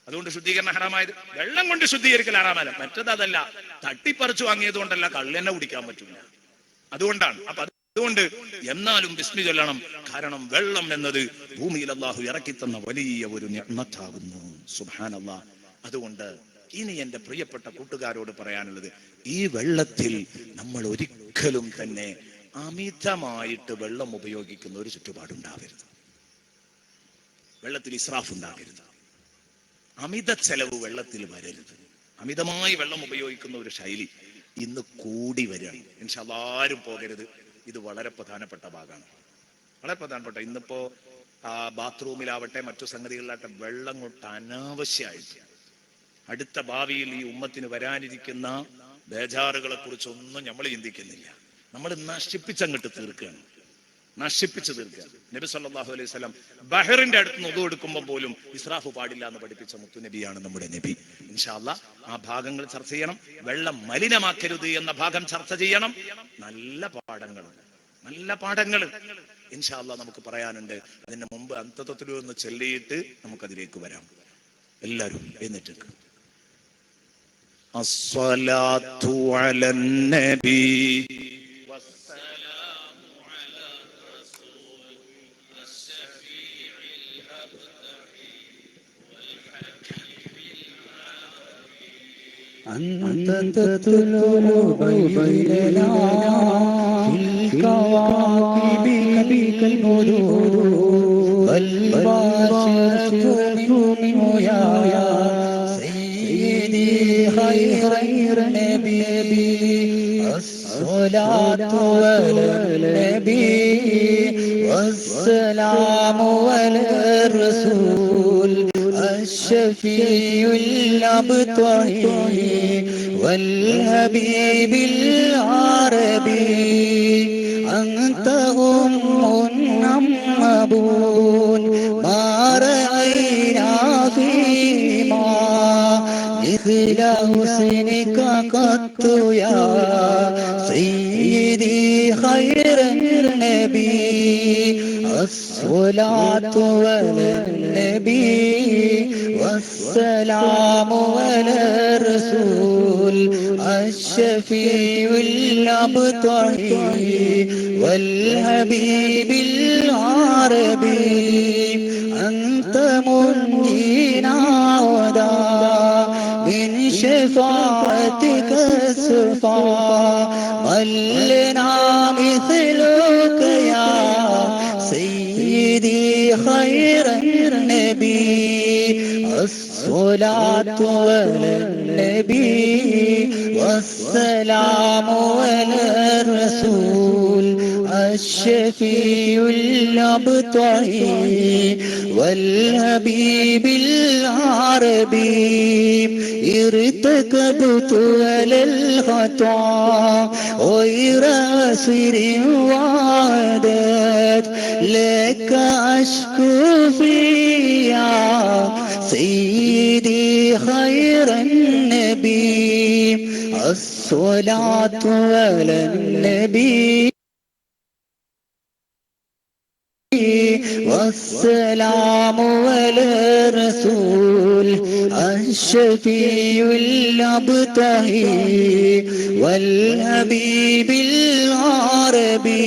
അതുകൊണ്ട് ശുദ്ധീകരണം ഹറാമായത്. വെള്ളം കൊണ്ട് ശുദ്ധീകരിക്കൽ ഹറാമല്ല. മറ്റത് അതല്ല, തട്ടിപ്പറിച്ചു വാങ്ങിയത് കൊണ്ടല്ല, കള്ളെണ്ണ കുടിക്കാൻ പറ്റില്ല, അതുകൊണ്ടാണ്. അപ്പൊ അതുകൊണ്ട് എന്നാലും ബിസ്മി ചൊല്ലണം. കാരണം വെള്ളം എന്നത് ഭൂമിയിൽ അല്ലാഹു ഇറക്കി തന്ന വലിയ ഒരു നിഅ്മത്താകുന്നു. സുബ്ഹാനല്ലാഹ്. അതുകൊണ്ട് ഇനി എന്റെ പ്രിയപ്പെട്ട കൂട്ടുകാരോട് പറയാനുള്ളത്, ഈ വെള്ളത്തിൽ നമ്മൾ ഒരിക്കലും തന്നെ അമിതമായിട്ട് വെള്ളം ഉപയോഗിക്കുന്ന ഒരു ചുറ്റുപാടുണ്ടാവരുത്. വെള്ളത്തിൽ ഇസ്രാഫ് ഉണ്ടാകരുത്. അമിത ചെലവ് വെള്ളത്തിൽ വരരുത്. അമിതമായി വെള്ളം ഉപയോഗിക്കുന്ന ഒരു ശൈലി ഇന്ന് കൂടി വരികയാണ്. ഇൻഷാ അല്ലാഹ് ആരും പോകരുത്. ഇത് വളരെ പ്രധാനപ്പെട്ട ഭാഗമാണ്, വളരെ പ്രധാനപ്പെട്ട. ഇന്നിപ്പോ ബാത്റൂമിലാവട്ടെ മറ്റു സംഗതികളിലാവട്ടെ വെള്ളം കൊണ്ട് അനാവശ്യമായിട്ട് അടുത്ത ഭാവിയിൽ ഈ ഉമ്മത്തിന് വരാനിരിക്കുന്ന ബേജാറുകളെ കുറിച്ചൊന്നും നമ്മൾ ചിന്തിക്കുന്നില്ല. നമ്മൾ നശിപ്പിച്ചങ്ങോട്ട് തീർക്കുകയാണ്, നശിപ്പിച്ചു തീർക്കുക. നബി സല്ലല്ലാഹു അലൈഹി വസല്ലം ബഹറിന്റെ അടുത്ത് നിന്ന് ഉദു എടുക്കുമ്പോൾ പോലും ഇസ്രാഫ് പാടില്ല എന്ന് പഠിപ്പിച്ച മുത്തുനബിയാണ് നമ്മുടെ നബി. ഇൻഷാ അല്ലാഹ് ആ ഭാഗങ്ങൾ ചർച്ച ചെയ്യണം. വെള്ളം മലിനമാക്കരുത് എന്ന ഭാഗം ചർച്ച ചെയ്യണം. നല്ല പാഠങ്ങൾ ഇൻഷാ അല്ലാഹ് നമുക്ക് പറയാനുണ്ട്. അതിന് മുമ്പ് അന്തത്വത്തിലൊന്ന് ചൊല്ലിയിട്ട് നമുക്കതിലേക്ക് വരാം. എല്ലാവരും എഴുന്നേറ്റ് അസ്സലാത്തു അലൻ നബി أنت تطلع بيننا في الكواكب كالبدور والباشرة منه يا سيدي خير النبي الصلاة على النبي والسلام على الرسول الشفيع الأبطحي والحبيب العربي أنت أم أبون ما رأينا فيما مثل حسنك قط يا سيدي خير النبي الصلاة على النبي والسلام على الرسول الشفيع الأبطحي والحبيب العربي أنت منجينا ودا من شفاعتك الصفا من لنا مثلك يا سيدي خير النبي الصلاة على النبي والسلام على الرسول الشفيع الأبطحي والحبيب العربي ارتكبت على الخطا غير أسر وعدت لك أشكو فيها سيدي خير النبي الصلاة على النبي والسلام على الرسول الشفيع الأبطحي والحبيب العربي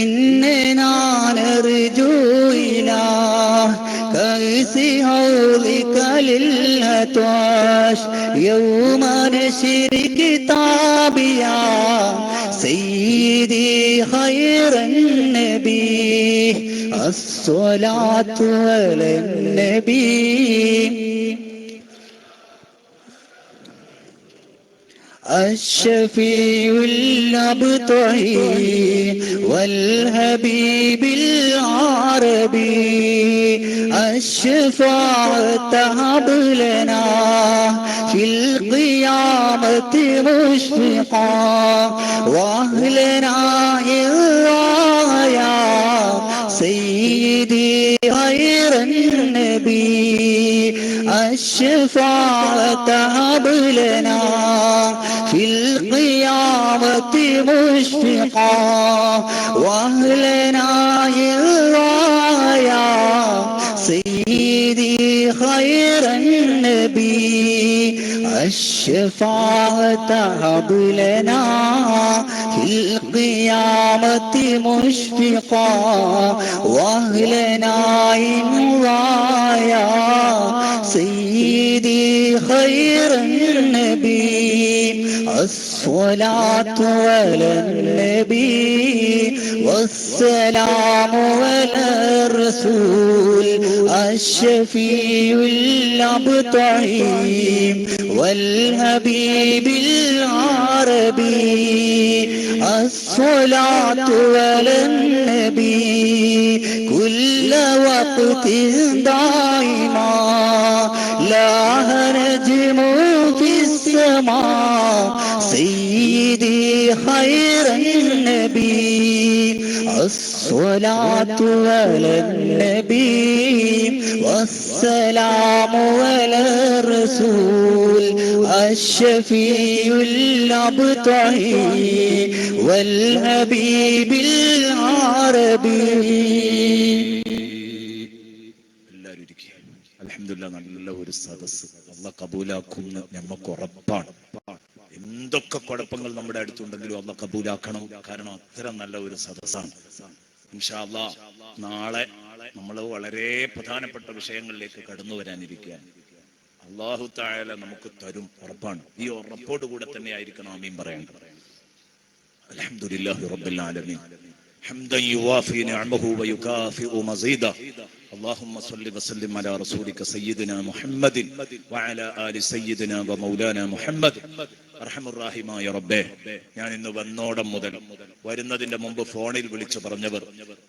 إننا نرجو إله كيس حولك للهتاش يوم نشر كتابيا سيدي خير النبي الصلاة على النبي الشفيع الأبطحي والحبيب العربي الشفاعة هب لنا في القيامة مشفقا وأهلنا يا سيدي خير النبي الشفاعة هب لنا في القيامة مشفقا وأهلنا يا سيدي خير النبي الشفاعة هب لنا في القيامة مشفقا واهلنا يا سيدي خير النبي الصلاة على النبي والسلام على الرسول الشفيع الأبطحيم والحبيب العربي الصلاة على النبي كل وقت دائما لا نجم في السماء سيدي خير النبي الصلاة على النبي والسلام على الرسول الشفيع الأبطحي والحبيب العربي. അൽഹംദുലില്ലാഹ്, നല്ല ഒരു സദസ്സ് അല്ലാഹ് കബൂലാക്കുമെന്ന് നമുക്ക് ഉറപ്പാണ്. എന്തൊക്കെ കുഴപ്പങ്ങൾ നമ്മുടെ അടുത്തുണ്ടെങ്കിലും അല്ലാഹ് കബൂലാക്കണം. കാരണം അത്തരം നല്ല ഒരു സദസ്സാണ്. ഇൻഷാ അല്ലാഹ് നാളെ നമ്മൾ വളരെ പ്രധാനപ്പെട്ട വിഷയങ്ങളിലേക്ക് കടന്നു വരാനിരിക്കുകയാണ്. അല്ലാഹു തആല നമുക്ക് തരും, ഉറപ്പാണ്. ഈ ഉറപ്പോട് കൂടെ തന്നെ ആയിരിക്കണം ആമീൻ പറയേണ്ടത്. അൽഹംദുലില്ലാഹി റബ്ബിൽ ആലമീൻ ഹംദൻ യുവാഫി നിഅമഹു വയുകാഫിഉ മസീദ اللهم صل وسلم على رسولك سيدنا محمد وعلى آل سيدنا ومولانا محمد. അർഹമുർറഹീമായ റബ്ബേ, ഞാൻ ഇന്ന് വന്നോടം മുതൽ വരുന്നതിന്റെ മുമ്പ് ഫോണിൽ വിളിച്ചു പറഞ്ഞവർ,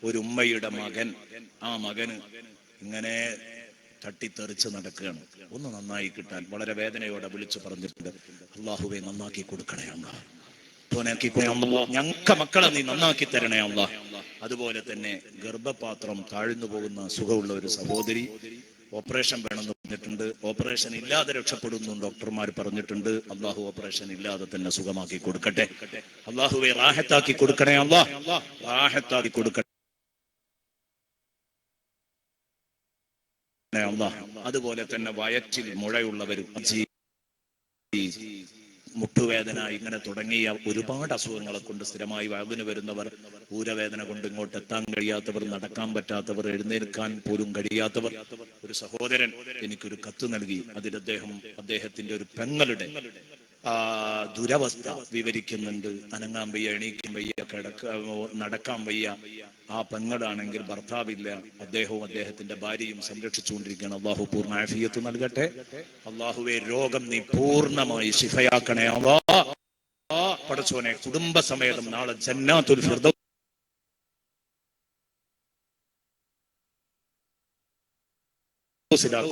ഒരു ഉമ്മയുടെ മകൻ, ആ മകന് ഇങ്ങനെ തട്ടിത്തെറിച്ച് നടക്കുകയാണ്, ഒന്ന് നന്നായി കിട്ടാൻ വളരെ വേദനയോടെ വിളിച്ചു പറഞ്ഞിട്ടുണ്ട്. അല്ലാഹുവേ നന്നാക്കി കൊടുക്കണേ അല്ലാഹ്, ഞങ്ങൾക്ക് മക്കളെ നീ നന്നാക്കി തരണേ അല്ലാഹ്. അതുപോലെ തന്നെ ഗർഭപാത്രം താഴ്ന്നു പോകുന്ന സുഖമുള്ള ഒരു സഹോദരി, ഓപ്പറേഷൻ വേണമെന്ന് പറഞ്ഞിട്ടുണ്ട്. ഓപ്പറേഷൻ ഇല്ലാതെ രക്ഷപ്പെടുന്നു ഡോക്ടർമാർ പറഞ്ഞിട്ടുണ്ട്. അള്ളാഹു ഓപ്പറേഷൻ ഇല്ലാതെ തന്നെ സുഖമാക്കി കൊടുക്കട്ടെ. അള്ളാഹുവെ റാഹത്താക്കി കൊടുക്കണേ അല്ലാഹ്, റാഹത്താക്കി കൊടുക്കണേ അല്ലാഹ്. അതുപോലെ തന്നെ വയറ്റിൽ മുഴയുള്ളവരും, മുട്ടുവേദന, ഇങ്ങനെ തുടങ്ങിയ ഒരുപാട് അസുഖങ്ങളെ കൊണ്ട് സ്ഥിരമായി വയലിന് വരുന്നവർ, ഊരവേദന കൊണ്ട് ഇങ്ങോട്ട് എത്താൻ കഴിയാത്തവർ, നടക്കാൻ പറ്റാത്തവർ, എഴുന്നേൽക്കാൻ പോലും കഴിയാത്തവർ, ഒരു സഹോദരൻ എനിക്കൊരു കത്ത് നൽകി. അതിൽ അദ്ദേഹത്തിന്റെ ഒരു പെങ്ങളുടെ ദുരവസ്ഥ വിവരിക്കുന്നുണ്ട്. അനങ്ങാൻ വയ്യ, എണീക്കാൻ വയ്യ, നടക്കാൻ വയ്യ. ആ പെങ്ങളാണെങ്കിൽ ഭർത്താവില്ല, അദ്ദേഹവും അദ്ദേഹത്തിന്റെ ഭാര്യയും സംരക്ഷിച്ചുകൊണ്ടിരിക്കുകയാണ്. അള്ളാഹു പൂർണ്ണ ആഫിയത്ത് നൽകട്ടെ. അള്ളാഹുവെ രോഗം നീ പൂർണ്ണമായി ശിഫയാക്കണേ അല്ലാഹ്. പടച്ചോനെ കുടുംബസമേതം നാളെ ജന്നാത്തുൽ ഫിർദൗസ്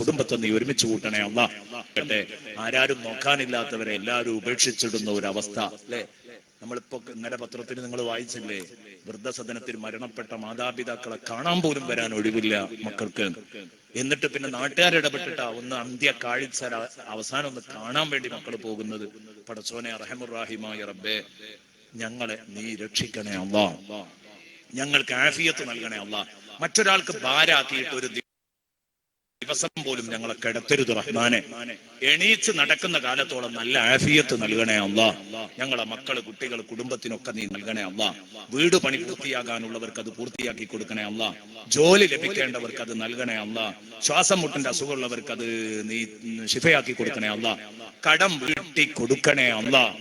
കുടുംബത്തെ നീ ഒരുമിച്ച് കൂട്ടണേ അല്ലാഹ്. ആരാരും നോക്കാനില്ലാത്തവരെ എല്ലാവരും ഉപേക്ഷിച്ചിടുന്ന ഒരു അവസ്ഥ അല്ലെ. നമ്മളിപ്പോ ഇന്നലെ പത്രത്തിൽ നിങ്ങൾ വായിച്ചില്ലേ, വൃദ്ധസദനത്തിൽ മരണപ്പെട്ട മാതാപിതാക്കളെ കാണാൻ പോലും വരാൻ ഒഴിവില്ല മക്കൾക്ക്. എന്നിട്ട് പിന്നെ നാട്ടുകാരിടപെട്ടിട്ടാ ഒന്ന് അന്ത്യ കാഴ്ച അവസാനം ഒന്ന് കാണാൻ വേണ്ടി മക്കൾ പോകുന്നത്. പടച്ചോനെ റഹമുർ-റഹീമായ റബ്ബേ, ഞങ്ങളെ നീ രക്ഷിക്കണേ അല്ലാഹ്, ഞങ്ങൾക്ക് ആഫിയത്ത് നൽകണേ അല്ലാഹ്. മറ്റൊരാൾക്ക് ഭാരാക്കിയിട്ട് ഒരു ദിവസം പോലും ഞങ്ങളെ കിടത്തരുത് റഹ്മാനെ. എണീച്ച് നടക്കുന്ന കാലത്തോളം നല്ല ആഫിയത്ത് നൽകണേ അല്ലാഹ്. ഞങ്ങളെ മക്കള്, കുട്ടികൾ, കുടുംബത്തിനൊക്കെ നീ നൽകണേ അല്ലാഹ്. വീട് പണി പൂർത്തിയാകാനുള്ളവർക്ക് അത് പൂർത്തിയാക്കി കൊടുക്കണേ അല്ലാഹ്. ജോലി ലഭിക്കേണ്ടവർക്ക് അത് നൽകണേ അല്ലാഹ്. ശ്വാസം മുട്ടിന്റെ അസുഖമുള്ളവർക്ക് അത് നീ ശിഫയാക്കി കൊടുക്കണേ അല്ലാഹ്. കടം വീട്ടി കൊടുക്കണേ അല്ലാഹ്.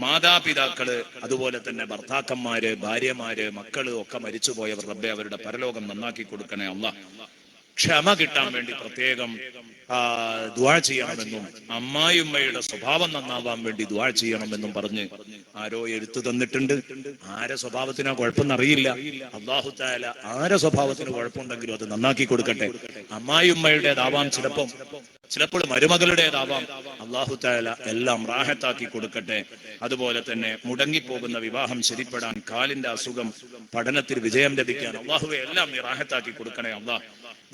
മാതാപിതാക്കള്, അതുപോലെ തന്നെ ഭർത്താക്കന്മാര്, ഭാര്യമാര്, മക്കള് ഒക്കെ മരിച്ചുപോയവർ റബ്ബേ, അവരുടെ പരലോകം നന്നാക്കി കൊടുക്കണേ അല്ലാഹ്. ക്ഷമ കിട്ടാൻ വേണ്ടി പ്രത്യേകം ദുആ ചെയ്യണമെന്നും അമ്മായിയമ്മയുടെ സ്വഭാവം നന്നാവാൻ വേണ്ടി ദുആ ചെയ്യണമെന്നും പറഞ്ഞ് ആരോ എഴുത്തു തന്നിട്ടുണ്ട്. ആരെ സ്വഭാവത്തിനാ കുഴപ്പമെന്നറിയില്ല. അല്ലാഹു തആല ആരെ സ്വഭാവത്തിന് കുഴപ്പമുണ്ടെങ്കിലും അത് നന്നാക്കി കൊടുക്കട്ടെ. അമ്മായിയമ്മയുടേതാവാം, ചിലപ്പോൾ മരുമകളുടേതാവാം. അല്ലാഹു തആല എല്ലാം റാഹത്താക്കി കൊടുക്കട്ടെ. അതുപോലെ തന്നെ മുടങ്ങിപ്പോകുന്ന വിവാഹം ശരിപ്പെടാൻ, കാലിന്റെ അസുഖം, പഠനത്തിൽ വിജയം ലഭിക്കാൻ അല്ലാഹുവേ എല്ലാം നീ റാഹത്താക്കി കൊടുക്കണേ അല്ലാഹ്.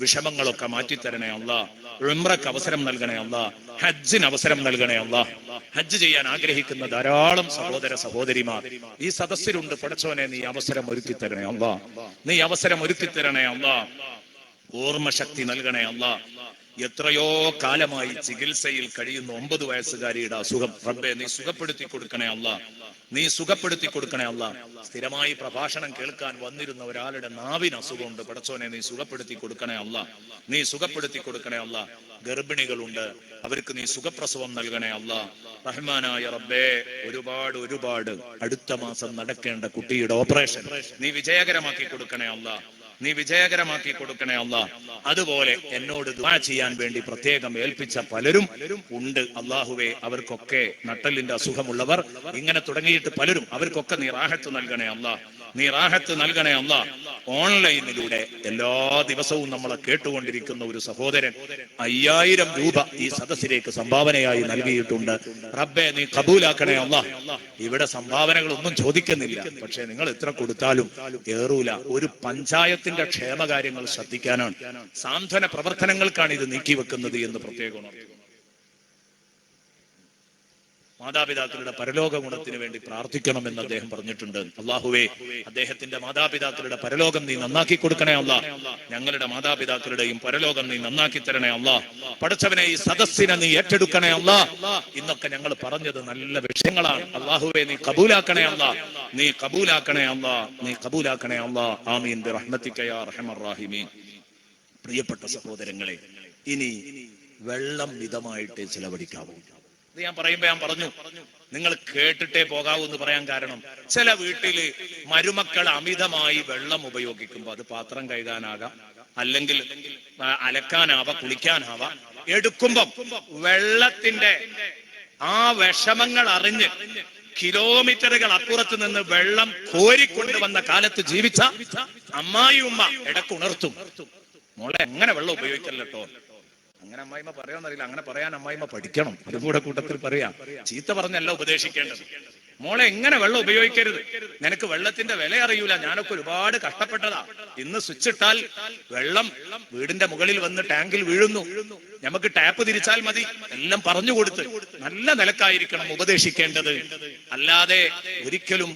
വിഷമങ്ങളൊക്കെ മാറ്റിത്തരണേ അല്ലാഹ്. ഉംറക്ക് അവസരം നൽകണേ അല്ലാഹ്. ഹജ്ജിന് അവസരം നൽകണേ അല്ലാഹ്. ഹജ്ജ് ചെയ്യാൻ ആഗ്രഹിക്കുന്ന ധാരാളം സഹോദര സഹോദരിമാർ ഈ സദസ്സിലുണ്ട്. പടച്ചോനെ നീ അവസരം ഒരുക്കി തരണേ അല്ലാഹ്, നീ അവസരം ഒരുക്കി തരണേ അല്ലാഹ്. ഓർമ്മ ശക്തി നൽകണേ അല്ലാഹ്. എത്രയോ കാലമായി ചികിത്സയിൽ കഴിയുന്ന 9 വയസ്സുകാരിയുടെ അസുഖം റബ്ബേ നീ സുഖപ്പെടുത്തി കൊടുക്കണേ അല്ലാ, നീ സുഖപ്പെടുത്തി കൊടുക്കണേ അല്ലാ. സ്ഥിരമായി പ്രഭാഷണം കേൾക്കാൻ വന്നിരുന്ന ഒരാളുടെ നാവിന് അസുഖമുണ്ട്, പടച്ചോനെ നീ സുഖപ്പെടുത്തി കൊടുക്കണേ അല്ലാ, നീ സുഖപ്പെടുത്തി കൊടുക്കണേ അല്ലാ. ഗർഭിണികളുണ്ട്, അവർക്ക് നീ സുഖപ്രസവം നൽകണേ അല്ലാ. റഹ്മാനായ റബ്ബേ, ഒരുപാട് അടുത്ത മാസം നടക്കേണ്ട കുട്ടിയുടെ ഓപ്പറേഷൻ നീ വിജയകരമാക്കി കൊടുക്കണേ അല്ലാ, നീ വിജയകരമാക്കി കൊടുക്കണേ അല്ലാ. അതുപോലെ എന്നോട് ദുആ ചെയ്യാൻ വേണ്ടി പ്രത്യേകം ഏൽപ്പിച്ച പലരും ഉണ്ട് അല്ലാഹുവേ. അവർക്കൊക്കെ നട്ടലിന്റെ അസുഖമുള്ളവർ ഇങ്ങനെ തുടങ്ങിയിട്ട് പലരും, അവർക്കൊക്കെ നീ റാഹത്ത് നൽകണേ അല്ലാ, നീ റാഹത്ത് നൽകണേ അല്ലാ. ഓൺലൈനിലൂടെ എല്ലാ ദിവസവും നമ്മളെ കേട്ടുകൊണ്ടിരിക്കുന്ന ഒരു സഹോദരൻ 5000 രൂപ ഈ സദസ്സിലേക്ക് സംഭാവനയായി നൽകിയിട്ടുണ്ട്. റബ്ബേ നീ കബൂലാക്കണേ അല്ലാ. ഇവിടെ സംഭാവനകളൊന്നും ചോദിക്കുന്നില്ല, പക്ഷെ നിങ്ങൾ എത്ര കൊടുത്താലും ഏറൂല. ഒരു പഞ്ചായത്തിന്റെ ക്ഷേമകാര്യങ്ങൾ ശ്രദ്ധിക്കാനാണ്, സാന്ത്വന പ്രവർത്തനങ്ങൾക്കാണ് ഇത് നീക്കിവെക്കുന്നത് എന്ന് പ്രത്യേകം ഉണർത്തുന്നു. മാതാപിതാക്കളുടെ പരലോക ഗുണത്തിന് വേണ്ടി പ്രാർത്ഥിക്കണമെന്ന് അദ്ദേഹം പറഞ്ഞിട്ടുണ്ട്. അള്ളാഹുവേ, അദ്ദേഹത്തിന്റെ മാതാപിതാക്കളുടെ പരലോകം നീ നന്നാക്കി കൊടുക്കണേ അല്ലാ. ഞങ്ങളുടെ മാതാപിതാക്കളുടെയും പരലോകം നീ നന്നാക്കി തരണേ അല്ലാ. പടച്ചവനെ, ഈ സദസ്സിനെ നീ ഏറ്റെടുക്കണേ അല്ലാ. ഇന്നൊക്കെ ഞങ്ങൾ പറഞ്ഞത് നല്ല വിഷയങ്ങളാണ്. അള്ളാഹുവേ നീ കബൂലാക്കണേ അല്ലാ, നീ കബൂലാക്കണേ അല്ലാ, നീ കബൂലാക്കണേ അല്ലാ. ആമീൻ ബിറഹ്മതിക യാ അർഹമർ റഹീമീൻ. പ്രിയപ്പെട്ട സഹോദരങ്ങളെ, ഇനി വെള്ളം മിതമായിട്ട് ചിലവഴിക്കാവൂ. ഇത് ഞാൻ പറഞ്ഞു, നിങ്ങൾ കേട്ടിട്ടേ പോകാവൂ എന്ന് പറയാൻ കാരണം, ചില വീട്ടില് മരുമക്കൾ അമിതമായി വെള്ളം ഉപയോഗിക്കുമ്പോൾ, അത് പാത്രം കഴുകാനാകാം, അല്ലെങ്കിൽ അലക്കാനാവാം, കുളിക്കാനാവാം, എടുക്കുമ്പം വെള്ളത്തിന്റെ ആ വിഷമങ്ങൾ അറിഞ്ഞ് കിലോമീറ്ററുകൾ അപ്പുറത്ത് നിന്ന് വെള്ളം കോരിക്കൊണ്ടുവന്ന കാലത്ത് ജീവിച്ച അമ്മായി ഉമ്മ ഇടക്ക് ഉണർത്തും, മോളെ എങ്ങനെ വെള്ളം ഉപയോഗിക്കല്ലോ. അങ്ങനെ അമ്മായിമ്മ പറയാന്നറിയില്ല, അങ്ങനെ പറയാൻ അമ്മായിമ്മ പഠിക്കണം. അതും കൂടെ കൂട്ടത്തിൽ പറയാം. ചീത്ത പറഞ്ഞല്ല ഉപദേശിക്കേണ്ടത്. മോളെ എങ്ങനെ വെള്ളം ഉപയോഗിക്കരുത്, നിനക്ക് വെള്ളത്തിന്റെ വില അറിയൂല, ഞാനൊക്കെ ഒരുപാട് കഷ്ടപ്പെട്ടതാ. ഇന്ന് സ്വിച്ച് ഇട്ടാൽ വെള്ളം വീടിന്റെ മുകളിൽ വന്ന് ടാങ്കിൽ വീഴുന്നു, നമുക്ക് ടാപ്പ് തിരിച്ചാൽ മതി. എല്ലാം പറഞ്ഞു കൊടുത്ത് നല്ല നിലക്കായിരിക്കണം ഉപദേശിക്കേണ്ടത്. അല്ലാതെ ഒരിക്കലും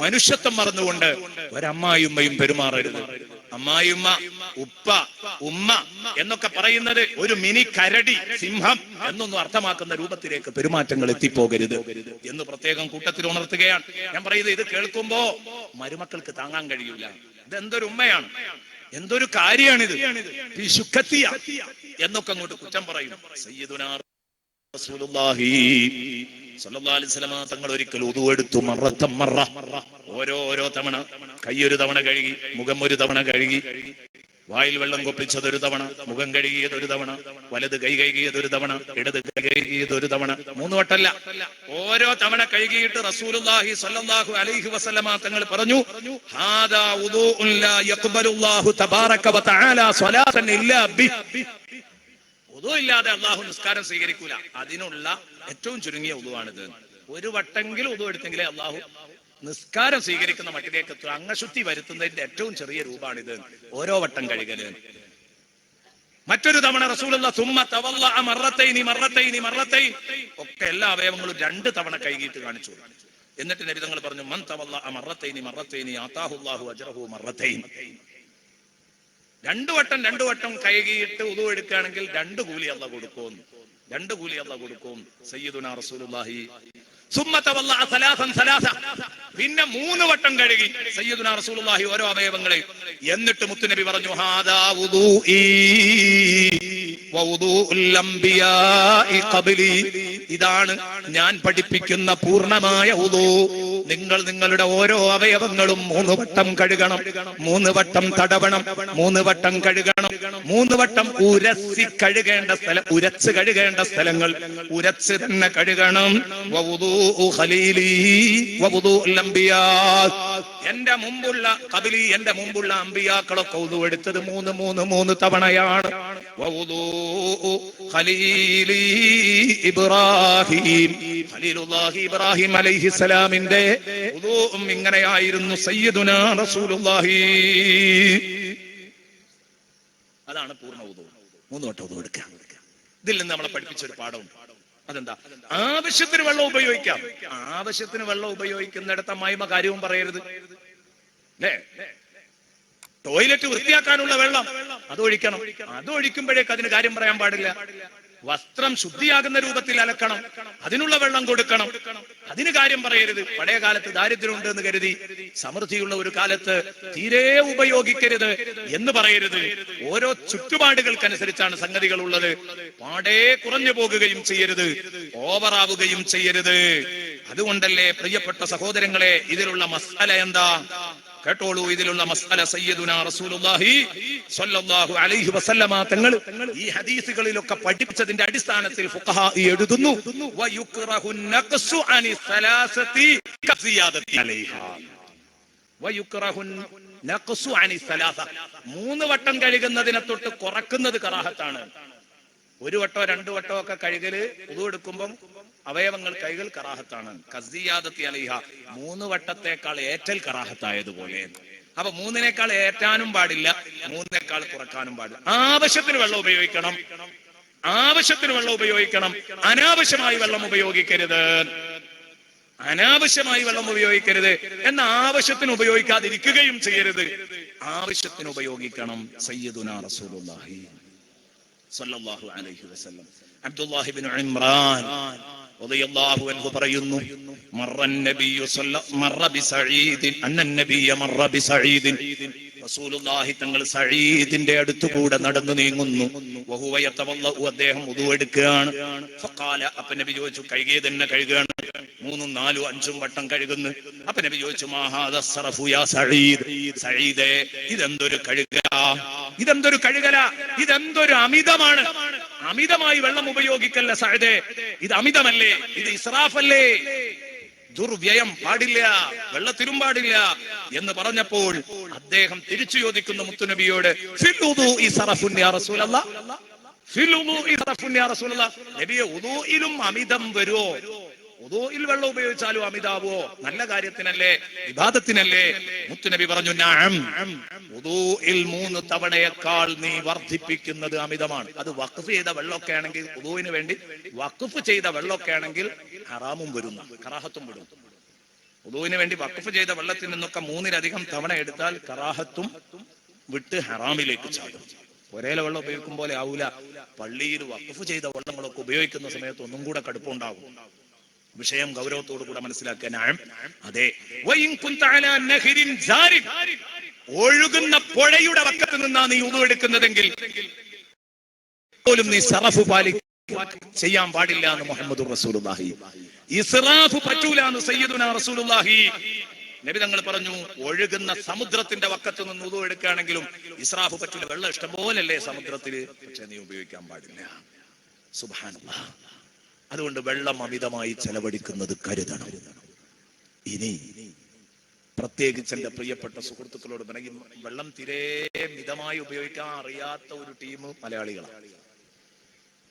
മനുഷ്യത്വം മറന്നുകൊണ്ട് ഒരമ്മായിമ്മയും പെരുമാറരുത്. അമ്മായിമ്മ, ഉപ്പ, ഉമ്മ എന്നൊക്കെ പറയുന്നത് ഒരു മിനി കരടി, സിംഹം എന്നൊന്നും അർത്ഥമാക്കുന്ന രൂപത്തിലേക്ക് പെരുമാറ്റങ്ങൾ എത്തിപ്പോകരുത് എന്ന് പ്രത്യേകം കൂട്ടത്തിൽ ഉണർത്തുകയാണ്. ഞാൻ പറയുന്നത്, ഇത് കേൾക്കുമ്പോ മരുമക്കൾക്ക് താങ്ങാൻ കഴിയൂല. ഇതെന്തൊരു ഉമ്മയാണ്, എന്തൊരു കാര്യമാണിത്, എന്നൊക്കെ അങ്ങോട്ട് കുറ്റം പറയും. സയ്യിദുനാ റസൂലുള്ളാഹി സ്വല്ലല്ലാഹു അലൈഹി വസല്ലം തങ്ങൾ ഒരിക്കൽ ഉദു എടുത്തു. ഓരോ തവണ, കൈയൊരു തവണ കഴുകി, മുഖം ഒരു തവണ കഴുകി, വായിൽ വെള്ളം കൊപ്പിച്ചതൊരു തവണ, മുഖം കഴുകിയതൊരു തവണ, വലത് കൈ കഴുകിയതൊരു തവണ, ഇടത് കൈ കഴുകിയതൊരു തവണ, 3 വട്ടമല്ല, ഓരോ തവണ കഴുകിയിട്ട് റസൂലുള്ളാഹി സ്വല്ലല്ലാഹു അലൈഹി വസല്ലം തങ്ങൾ പറഞ്ഞു, ഹാദാ വുദൂഉൻ ലാ യഖ്ബലുല്ലാഹു തബാറക വ തആല സ്വലാത്തൻ ഇല്ലാ ബിഹി. ഉദു ഇല്ലാതെ അള്ളാഹു നിസ്കാരം സ്വീകരിക്കൂല. അതിനുള്ള ഏറ്റവും ചുരുങ്ങിയ ഉദുവാണിത്. ഒരു വട്ടെങ്കിലും ഉദു എടുത്തെങ്കിലേ അള്ളാഹു നിസ്കാരം സ്വീകരിക്കുന്ന മട്ടിലേക്ക് എത്തുക. അംഗശുദ്ധി വരുത്തുന്നതിന്റെ ഏറ്റവും ചെറിയ രൂപമാണിത്, ഓരോ വട്ടം കഴുകല്. മറ്റൊരു തവണ റസൂലുള്ളാഹി സുമ്മ തവല്ലഅ മറത്തൈനി ഒക്കെ എല്ലാ അവയവങ്ങളും 2 തവണ കഴുകിയിട്ട് കാണിച്ചു. എന്നിട്ട് നബി തങ്ങൾ പറഞ്ഞു, മൻ തവല്ലഅ മറത്തൈനി ആതാഹുല്ലാഹു അജ്റഹു മറത്തൈൻ. 2 വട്ടം കഴുകിയിട്ട് ഉദു എടുക്കുകയാണെങ്കിൽ 2 കൂലി അല്ലാഹു കൊടുക്കും, 2 കൂലി അല്ലാഹു കൊടുക്കും. സയ്യിദുനാ റസൂലുള്ളാഹി പിന്നെ 3 വട്ടം കഴുകി സയ്യിദുനാ റസൂലുള്ളാഹി ഓരോ അവയവങ്ങളെ. എന്നിട്ട് മുത്തുനബി പറഞ്ഞു, ഹാദാ വുദൂഇ വ വുദൂഉൽ അംബിയാഇ ഖബ്ലി. ഇതാണ് ഞാൻ പഠിപ്പിക്കുന്ന പൂർണ്ണമായ വുദൂ. നിങ്ങൾ നിങ്ങളുടെ ഓരോ അവയവങ്ങളും 3 വട്ടം കഴുകണം, 3 വട്ടം തടവണം, 3 വട്ടം കഴുകണം, 3 വട്ടം ഉരച്ച് കഴുകേണ്ട സ്ഥലങ്ങൾ ഉരച്ച് തന്നെ കഴുകണം. എന്റെ മുമ്പുള്ള ഖബലി, എന്റെ മുമ്പുള്ള അമ്പിയാക്കളൊക്കെ ഉദു എടുത്തത് 3 തവണയാണ്. ഖലീലുല്ലാഹി ഇബ്രാഹിം അലൈഹിസ്സലാമിന്റെ ഉദൂഉം ഇങ്ങനെയായിരുന്നു. സയ്യിദുനാ റസൂലുള്ളാഹി. അതാണ് പൂർണ്ണ ഉദൂ. 3 വട്ടം ഉദൂ എടുക്കുക. ഇതിൽ നിന്ന് നമ്മളെ പഠിപ്പിച്ച ഒരു പാഠമുണ്ട്. അതെന്താ? ആവശ്യത്തിന് വെള്ളം ഉപയോഗിക്കാം. ആവശ്യത്തിന് വെള്ളം ഉപയോഗിക്കുന്നിടത്ത് അമ്മായിമ്മ കാര്യവും പറയരുത്, അല്ലേ? ടോയ്ലറ്റ് വൃത്തിയാക്കാനുള്ള വെള്ളം അതൊഴിക്കണം. അതൊഴിക്കുമ്പോഴേക്ക് അതിന് കാര്യം പറയാൻ പാടില്ല. വസ്ത്രം ശുദ്ധിയാകുന്ന രൂപത്തിൽ അലക്കണം, അതിനുള്ള വെള്ളം കൊടുക്കണം, അതിന് കാര്യം പറയരുത്. പഴയ കാലത്ത് ദാരിദ്ര്യമുണ്ട് എന്ന് കരുതി സമൃദ്ധിയുള്ള ഒരു കാലത്ത് തീരെ ഉപയോഗിക്കരുത് എന്ന് പറയരുത്. ഓരോ ചുറ്റുപാടുകൾക്കനുസരിച്ചാണ് സംഗതികൾ ഉള്ളത്. പാടേ കുറഞ്ഞു പോകുകയും ചെയ്യരുത്, ഓവറാവുകയും ചെയ്യരുത്. അതുകൊണ്ടല്ലേ പ്രിയപ്പെട്ട സഹോദരങ്ങളെ, ഇതിലുള്ള മസ്അല എന്താ കേട്ടോളൂ. ഇതിലുള്ള മസ്അല സയ്യിദുനാ റസൂലുള്ളാഹി സ്വല്ലല്ലാഹു അലൈഹി വസല്ലമ തങ്ങൾ ഈ ഹദീസുകളിലൊക്കെ പഠിപ്പിച്ചതിന്റെ അടിസ്ഥാനത്തിൽ ഫുഖഹാ എഴുതുന്നു, വയുക്റഹു നഖ്സു അനി സലാസതി കസിയാദതി അലൈഹാ. വയുക്റഹു നഖ്സു അനി സലാസ, 3 വട്ടം കഴുകുന്നതിനെ തൊട്ട് കുറക്കുന്നത് കറാഹത്താണ്. 1 വട്ടോ 2 വട്ടോ ഒക്കെ കഴുകല് ഉദു എടുക്കുമ്പോൾ അവയവങ്ങൾ കൈകൾ കറാഹത്താണ്. കസിയാദത്തി അലൈഹ, 3 വട്ടത്തേക്കാൾ ഏറ്റൽ കറാഹത്തായതുപോലെ. അപ്പൊ 3നേക്കാൾ ഏറ്റാനും പാടില്ല, 3നേക്കാൾ കുറക്കാനും പാടില്ല. ആവശ്യത്തിന് വെള്ളം ഉപയോഗിക്കണം, ആവശ്യത്തിന് വെള്ളം ഉപയോഗിക്കണം. അനാവശ്യമായി വെള്ളം ഉപയോഗിക്കരുത്, അനാവശ്യമായി വെള്ളം ഉപയോഗിക്കരുത്. എന്ന ആവശ്യത്തിന് ഉപയോഗിക്കാതിരിക്കുകയും ചെയ്യരുത്. ആവശ്യത്തിന് ഉപയോഗിക്കണം. സയ്യിദുനാ റസൂലുള്ളാഹി സ്വല്ലല്ലാഹു അലൈഹി വസല്ലം അബ്ദുല്ലാഹി ഇബ്നു ഇംറാൻ റളിയല്ലാഹു അൻഹു പറയുന്നു, മറ ബിസഈദ് അന്നന്നബിയ മറ ബിസഈദ്, റസൂലുള്ളാഹി തങ്ങൾ സഈദിന്റെ അടുത്തുകൂടെ നടന്നു നീങ്ങുന്നു. വഹുവ യതവല്ലഉ, അദ്ദേഹം വുദു എടുക്കുകയാണ്. ഫഖാല, അപ്പൊ നബി ചോദിച്ചു, കഴുകിയത് തന്നെ കഴുകുകയാണ്, 3, 4, 5 വട്ടം കഴുകുന്നു. അപ്പൊ നബി ചോദിച്ചു, മാ ഹാദാ സറഫു യാ സഈദ്, സഈദേ ഇതെന്തൊരു കഴുകല, ഇതെന്തൊരു കഴുകല, ഇതെന്തൊരു അമിതമാണ്. അമിതമായി വെള്ളം ഉപയോഗിക്കല്ല സഅദേ, ഇത് അമിതമല്ലേ, ഇത് ഇസ്രാഫല്ലേ, ദുർവ്യയം പാടില്ല, വെള്ളത്തിലും പാടില്ല എന്ന് പറഞ്ഞപ്പോൾ അദ്ദേഹം തിരിച്ചു ചോദിക്കുന്നു മുത്തുനബിയോട്, ഫിൽ വുദൂഇ സറഫുൻ യാ റസൂലല്ലാഹ്, ഫിൽ വുദൂഇ സറഫുൻ യാ റസൂലല്ലാഹ്, നബിയെ വുദൂഇലും അമിതം വരുമോ? വുദൂഇൽ വെള്ളം ഉപയോഗിച്ചാലും അമിതാവോ? നല്ല കാര്യത്തിനല്ലേ, ഇബാദത്തിനല്ലേ? മുത്തുനബി പറഞ്ഞു, നഅം, വുദൂഇൽ 3 തവണയേക്കാൾ നീ വർദ്ധിപ്പിക്കുന്നത് അമിതമാണ്. അത് വഖഫ് ചെയ്ത വെള്ളമൊക്കെ ആണെങ്കിൽ, വുദൂഇന് വേണ്ടി വഖഫ് ചെയ്ത വെള്ളമൊക്കെ ആണെങ്കിൽ ഹറാമും വരുന്നു, കറാഹത്തും വരും. വുദൂഇന് വേണ്ടി വഖഫ് ചെയ്ത വെള്ളത്തിൽ നിന്നൊക്കെ 3-ലധികം തവണ എടുത്താൽ കറാഹത്തും വിട്ട് ഹറാമിലേക്ക് ചാടും. ഒരേല വെള്ളം ഉപയോഗിക്കും പോലെ ആവൂല. പള്ളിയിൽ വഖഫ് ചെയ്ത വെള്ളങ്ങളൊക്കെ ഉപയോഗിക്കുന്ന സമയത്ത് ഒന്നും കൂടെ കടുപ്പുണ്ടാകും. വിഷയം ഗൗരവത്തോടു കൂടെ മനസ്സിലാക്കാൻ. അതെ, ഒഴുകുന്ന പുഴയുടെ വക്കത്ത് നിന്നാ നീ ഉദു എടുക്കുന്നതെങ്കിൽ പോലും നീ സറഫ് ചെയ്യാൻ പാടില്ല എന്ന് മുഹമ്മദ് റസൂലുള്ളാഹി. ഇസ്റാഫ് പറ്റൂല എന്ന് സയ്യിദുനാ റസൂലുള്ളാഹി. നബി തങ്ങൾ പറഞ്ഞു, ഒഴുകുന്ന സമുദ്രത്തിന്റെ വക്കത്ത് നിന്ന് ഉദു എടുക്കുകയാണെങ്കിലും ഇസ്റാഫ് പറ്റൂല. വെള്ളം ഇഷ്ടംപോലല്ലേ സമുദ്രത്തില്, പക്ഷെ നീ ഉപയോഗിക്കാൻ പാടില്ല. സുബ്ഹാനല്ലാഹ്. അതുകൊണ്ട് വെള്ളം അമിതമായി ചെലവഴിക്കുന്നത് കരുതണം. ഇനി പ്രത്യേകിച്ച് എന്റെ പ്രിയപ്പെട്ട സുഹൃത്തുക്കളോട് പറയും, വെള്ളം തീരെ മിതമായി ഉപയോഗിക്കാൻ അറിയാത്ത ഒരു ടീം മലയാളികളാണ്.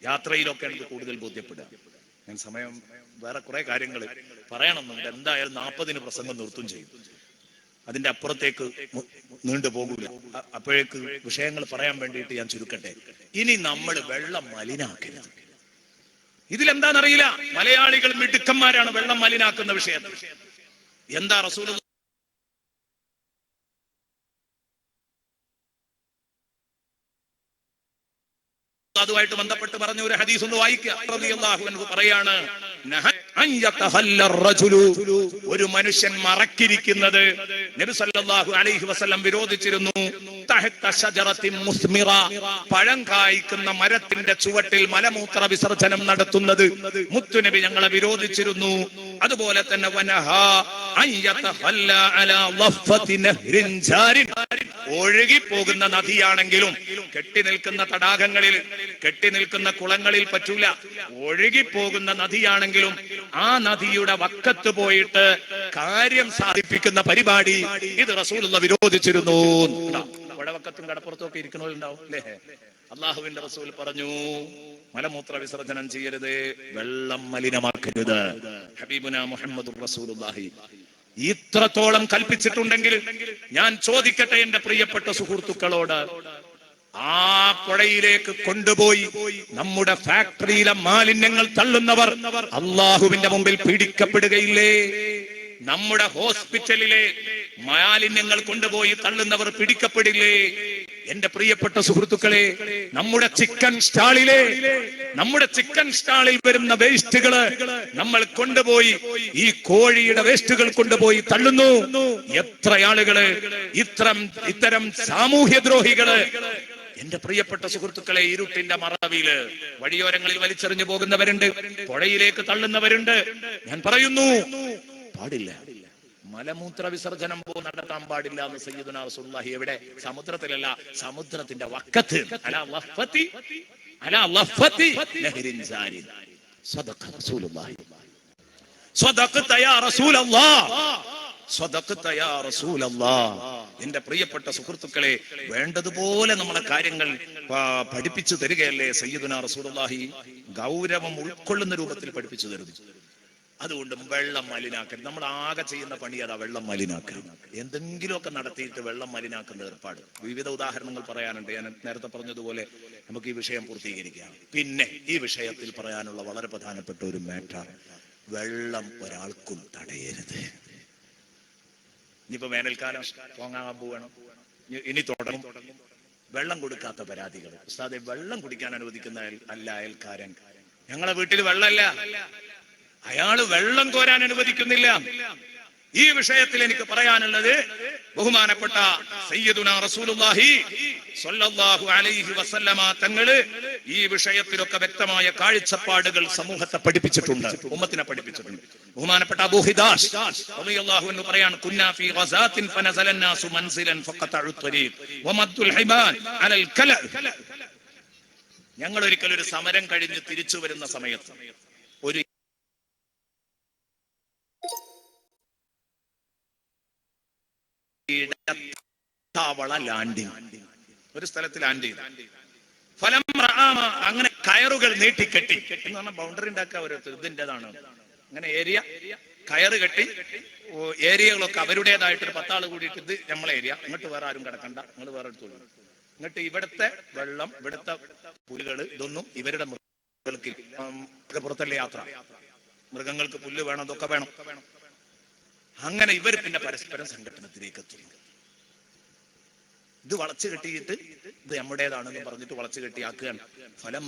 യാത്രയിലൊക്കെ എനിക്ക് കൂടുതൽ ബോധ്യപ്പെടുക. ഞാൻ സമയം വേറെ കുറെ കാര്യങ്ങൾ പറയണമെന്നുണ്ട്. എന്തായാലും 40-ന് പ്രസംഗം നിർത്തും ചെയ്യും. അതിന്റെ അപ്പുറത്തേക്ക് നീണ്ടു പോകൂല. അപ്പോഴേക്ക് വിഷയങ്ങൾ പറയാൻ വേണ്ടിയിട്ട് ഞാൻ ചുരുക്കട്ടെ. ഇനി നമ്മൾ വെള്ളം മലിനാക്കരുത്. ഇതിലെന്താണെന്നറിയില്ല, മലയാളികൾ മിടുക്കന്മാരാണ് വെള്ളം മലിനാക്കുന്ന വിഷയത്തിൽ. എന്താ റസൂലുള്ളാഹി അതുമായിട്ട് ബന്ധപ്പെട്ട് പറഞ്ഞ ഒരു ഹദീസ് ഒന്ന് വായിക്കാം. റളിയല്ലാഹു അൻഹു പറയാണ്, ഒരു മനുഷ്യൻ മറക്കിരിക്കുന്നത് നബി സല്ലല്ലാഹു അലൈഹി വസല്ലം വിരോധിച്ചിരുന്നു. പഴം കായ്ക്കുന്ന മരത്തിന്റെ ചുവട്ടിൽ മലമൂത്ര വിസർജനം നടത്തുന്നത് മുത്തുനബി ഞങ്ങളെ വിരോധിച്ചിരുന്നു. അതുപോലെ തന്നെ ഒഴുകിപ്പോകുന്ന നദിയാണെങ്കിലും, കെട്ടി നിൽക്കുന്ന തടാകങ്ങളിൽ, കെട്ടി നിൽക്കുന്ന കുളങ്ങളിൽ പറ്റൂല. ഒഴുകിപ്പോകുന്ന നദിയാണെങ്കിലും ആ നദിയുടെ വക്കത്ത് പോയിട്ട് കാര്യം സാധിപ്പിക്കുന്ന പരിപാടി ഇത് റസൂലുള്ളാഹി വിരോധിച്ചിരുന്നു. വടവക്കത്തും കടപ്പുറത്തും ഒക്കെ ഇരിക്കണവരുണ്ടാവും അല്ലേ? അള്ളാഹുവിന്റെ റസൂൽ പറഞ്ഞു, മലമൂത്ര വിസർജനം ചെയ്യരുത്, വെള്ളം മലിനമാക്കരുത്. ഹബീബുനാ മുഹമ്മദുർ റസൂലുള്ളാഹി ഇത്രത്തോളം കൽപ്പിച്ചിട്ടുണ്ടെങ്കിൽ ഞാൻ ചോദിക്കട്ടെ എന്റെ പ്രിയപ്പെട്ട സുഹൃത്തുക്കളോട്, ആ പുഴയിലേക്ക് കൊണ്ടുപോയി നമ്മുടെ ഫാക്ടറിയിലെ മാലിന്യങ്ങൾ തള്ളുന്നവർ അള്ളാഹുവിന്റെ മുമ്പിൽ പീഡിക്കപ്പെടുകയില്ലേ? നമ്മുടെ ഹോസ്പിറ്റലിലെ മാലിന്യങ്ങൾ കൊണ്ടുപോയി തള്ളുന്നവർ പിടിക്കപ്പെടില്ലേ? എന്റെ പ്രിയപ്പെട്ട സുഹൃത്തുക്കളെ, നമ്മുടെ ചിക്കൻ സ്റ്റാളിൽ വരുന്ന വേസ്റ്റുകള് നമ്മൾ കൊണ്ടുപോയി ഈ കോഴിയുടെ വേസ്റ്റുകൾ കൊണ്ടുപോയി തള്ളുന്നു. എത്ര ആളുകള് ഇത്തരം സാമൂഹ്യദ്രോഹികള് എന്റെ പ്രിയപ്പെട്ട സുഹൃത്തുക്കളെ, ഇരുട്ടിന്റെ മറവില് വഴിയോരങ്ങളിൽ വലിച്ചെറിഞ്ഞു പോകുന്നവരുണ്ട്, പുഴയിലേക്ക് തള്ളുന്നവരുണ്ട്. ഞാൻ പറയുന്നു, പാടില്ല. മലമൂത്ര വിസർജനം നടത്താൻ പാടില്ല എന്ന് സയ്യിദുനാ റസൂലുള്ളാഹി എവിടെ? സമുദ്രത്തിലല്ല, സമുദ്രത്തിന്റെ വക്കത്ത്. അലാ ലഫ്ഫത്തി നഹ്രിൻ സാരി. സദഖ റസൂലുള്ളാഹി. സദഖത യാ റസൂലല്ലാഹ്. സദഖത യാ റസൂലല്ലാഹ്. എന്റെ പ്രിയപ്പെട്ട സുഹൃത്തുക്കളെ, വേണ്ടതുപോലെ നമ്മളെ കാര്യങ്ങൾ പഠിപ്പിച്ചു തരികയല്ലേ സയ്യിദുനാ റസൂലുള്ളാഹി. ഗൗരവം ഉൾക്കൊള്ളുന്ന രൂപത്തിൽ പഠിപ്പിച്ചു തരുന്നു. അതുകൊണ്ട് വെള്ളം മലിനാക്കരുത്. നമ്മൾ ആകെ ചെയ്യുന്ന പണി അതാ, വെള്ളം മലിനാക്കരുത്. എന്തെങ്കിലുമൊക്കെ നടത്തിയിട്ട് വെള്ളം മലിനാക്കുന്ന ഏർപ്പാട്. വിവിധ ഉദാഹരണങ്ങൾ പറയാനുണ്ട്. ഞാൻ നേരത്തെ പറഞ്ഞതുപോലെ നമുക്ക് ഈ വിഷയം പൂർത്തീകരിക്കാം. പിന്നെ ഈ വിഷയത്തിൽ പറയാനുള്ള വളരെ പ്രധാനപ്പെട്ട ഒരു മാറ്റർ, വെള്ളം ഒരാൾക്കും തടയരുത്. ഇനിയിപ്പോ വേനൽക്കാലം പോങ്ങാൻ പോവണം, ഇനി തുടങ്ങും. വെള്ളം കൊടുക്കാത്ത പരാതികൾ. ഉസ്താദേ, വെള്ളം കുടിക്കാൻ അനുവദിക്കുന്ന അല്ല അയൽക്കാരൻ. ഞങ്ങളെ വീട്ടിൽ വെള്ളമല്ല, അയാള് വെള്ളം കോരാൻ അനുവദിക്കുന്നില്ല. ഈ വിഷയത്തിൽ എനിക്ക് പറയാനുള്ളത്, ബഹുമാനപ്പെട്ട സയ്യിദുനാ റസൂലുള്ളാഹി സ്വല്ലല്ലാഹു അലൈഹി വസല്ലമ തങ്ങള് ഈ വിഷയത്തിലൊക്കെ വ്യക്തമായ കാഴ്ചപ്പാടുകൾ സമൂഹത്തെ പഠിപ്പിച്ചിട്ടുണ്ട്, ഉമ്മത്തിനെ പഠിപ്പിച്ചിട്ടുണ്ട്. ബഹുമാനപ്പെട്ട അബൂ ഹിദാസ് റളിയല്ലാഹു അൻഹു പറയാണ്, കുന്നാ ഫീ ഗസാത്തിൻ ഫനസല الناس منزلا فقطعوا الطريق ومدوا الحبال على الكلأ. ഞങ്ങൾ ഒരിക്കൽ ഒരു സമരം കഴിഞ്ഞ് തിരിച്ചു വരുന്ന സമയത്ത് ഒരു ഒരു സ്ഥലത്ത് ലാൻഡ് ചെയ്തു. ഫലം അങ്ങനെ കയറുകൾ നീട്ടിക്കെട്ടി എന്ന് പറഞ്ഞാൽ ബൗണ്ടറി ഉണ്ടാക്കുക. ഓരോരുത്തർ ഇതിൻ്റെതാണ് അങ്ങനെ ഏരിയ കയറ് കെട്ടി, ഏരിയകളൊക്കെ അവരുടേതായിട്ടൊരു 10 ആള് കൂടിയിട്ട് ഇത് നമ്മളെ ഏരിയ, ഇങ്ങോട്ട് വേറെ ആരും കിടക്കണ്ട, നിങ്ങൾ വേറെ എടുത്തോളൂ. എന്നിട്ട് ഇവിടുത്തെ വെള്ളം, ഇവിടുത്തെ പുല്ലുകൾ, ഇതൊന്നും ഇവരുടെ മൃഗങ്ങൾക്ക് പുറത്തല്ലേ യാത്ര, മൃഗങ്ങൾക്ക് പുല്ല് വേണം, ഇതൊക്കെ വേണം. അങ്ങനെ ഇവർ പിന്നെ പരസ്പരം സംഘടനത്തിലേക്ക് എത്തുന്നു. ഇത് വളച്ചു കെട്ടിയിട്ട് ഇത് നമ്മുടേതാണെന്ന് പറഞ്ഞിട്ട് വളച്ചു കെട്ടിയാക്കുകയാണ്. ഫലം